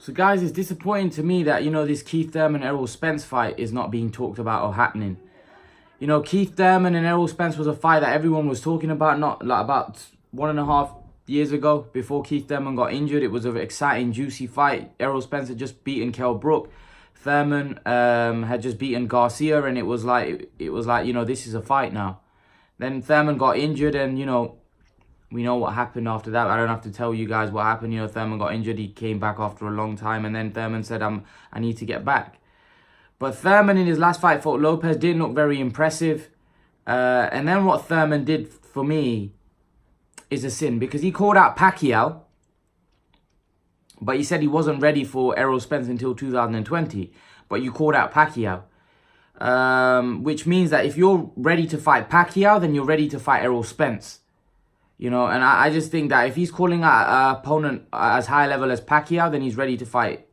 So guys, it's disappointing to me that, this Keith Thurman Errol Spence fight is not being talked about or happening. Keith Thurman and Errol Spence was a fight that everyone was talking about, not like about 1.5 years ago, before Keith Thurman got injured. It was an exciting, juicy fight. Errol Spence had just beaten Kell Brook. Thurman had just beaten Garcia, and it was like, this is a fight now. Then Thurman got injured, and, we know what happened after that. I don't have to tell you guys what happened. Thurman got injured. He came back after a long time, and then Thurman said, I need to get back. But Thurman in his last fight fought Lopez didn't look very impressive. And then what Thurman did for me is a sin, because he called out Pacquiao, but he said he wasn't ready for Errol Spence until 2020. But you called out Pacquiao. Which means that if you're ready to fight Pacquiao, then you're ready to fight Errol Spence. And I just think that if he's calling out an opponent as high level as Pacquiao, then he's ready to fight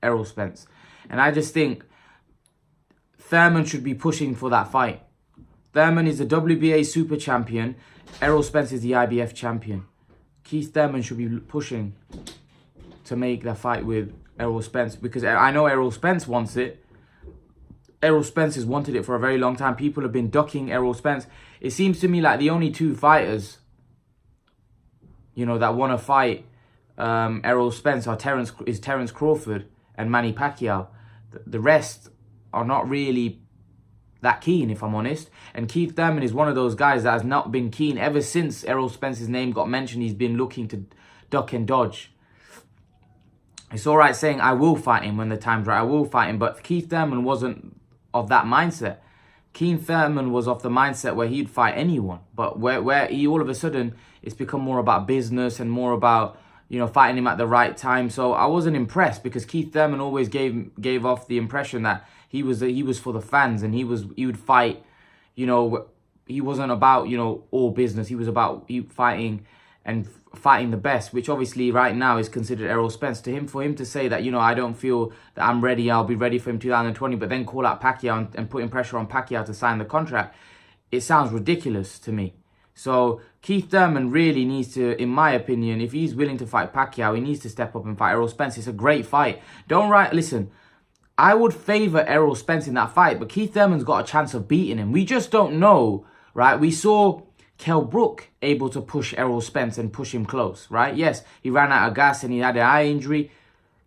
Errol Spence. And I just think Thurman should be pushing for that fight. Thurman is the WBA super champion. Errol Spence is the IBF champion. Keith Thurman should be pushing to make that fight with Errol Spence, because I know Errol Spence wants it. Errol Spence has wanted it for a very long time. People have been ducking Errol Spence. It seems to me like the only two fighters, that want to fight Errol Spence are Terence Crawford and Manny Pacquiao. The rest are not really that keen, if I'm honest. And Keith Thurman is one of those guys that has not been keen ever since Errol Spence's name got mentioned. He's been looking to duck and dodge. It's all right saying, I will fight him when the time's right. I will fight him. But Keith Thurman wasn't of that mindset. Keith Thurman was of the mindset where he'd fight anyone. But where he all of a sudden, it's become more about business and more about, fighting him at the right time. So I wasn't impressed, because Keith Thurman always gave off the impression that he was for the fans, and he would fight, he wasn't about, all business. He was about fighting the best, which obviously right now is considered Errol Spence. For him to say that, I don't feel that I'm ready, I'll be ready for him 2020, but then call out Pacquiao and putting pressure on Pacquiao to sign the contract, it sounds ridiculous to me. So Keith Thurman really needs to, in my opinion, if he's willing to fight Pacquiao, he needs to step up and fight Errol Spence. It's a great fight. Listen, I would favour Errol Spence in that fight, but Keith Thurman's got a chance of beating him. We just don't know, right? We saw Kell Brook able to push Errol Spence and push him close, right? Yes, he ran out of gas and he had an eye injury.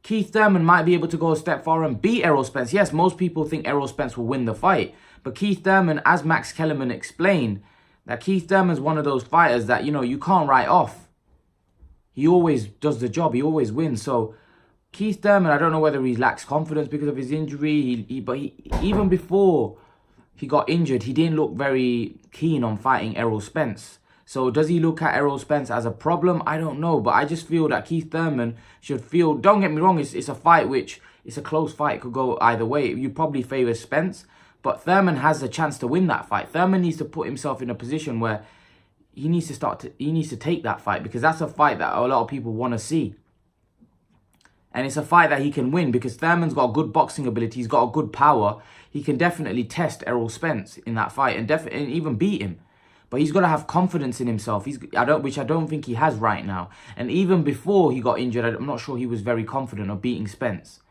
Keith Thurman might be able to go a step forward and beat Errol Spence. Yes, most people think Errol Spence will win the fight. But Keith Thurman, as Max Kellerman explained, that Keith Thurman's one of those fighters that, you can't write off. He always does the job. He always wins. So Keith Thurman, I don't know whether he lacks confidence because of his injury. But even before he got injured, he didn't look very keen on fighting Errol Spence. So does he look at Errol Spence as a problem? I don't know. But I just feel that Keith Thurman should feel, don't get me wrong, it's a fight which, it's a close fight. It could go either way. You probably favour Spence. But Thurman has a chance to win that fight. Thurman needs to put himself in a position where he needs to take that fight, because that's a fight that a lot of people want to see. And it's a fight that he can win, because Thurman's got a good boxing ability. He's got a good power. He can definitely test Errol Spence in that fight and even beat him. But he's got to have confidence in himself, which I don't think he has right now. And even before he got injured, I'm not sure he was very confident of beating Spence.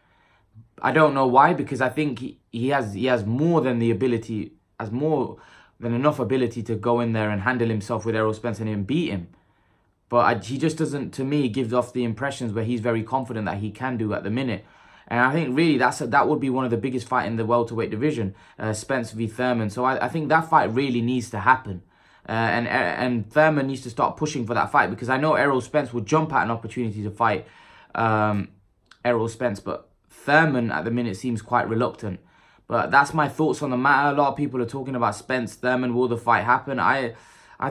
I don't know why, because I think he has more than the ability, has more than enough ability to go in there and handle himself with Errol Spence and beat him. But he just doesn't, to me, give off the impressions where he's very confident that he can do at the minute. And I think really that would be one of the biggest fights in the welterweight division, Spence v Thurman. So I think that fight really needs to happen. And Thurman needs to start pushing for that fight, because I know Errol Spence would jump at an opportunity to fight Errol Spence, but Thurman at the minute seems quite reluctant. But that's my thoughts on the matter. A lot of people are talking about Spence, Thurman. Will the fight happen? I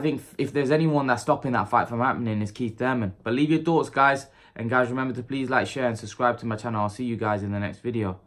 think if there's anyone that's stopping that fight from happening, it's Keith Thurman. But leave your thoughts, guys. And guys, remember to please like, share and subscribe to my channel. I'll see you guys in the next video.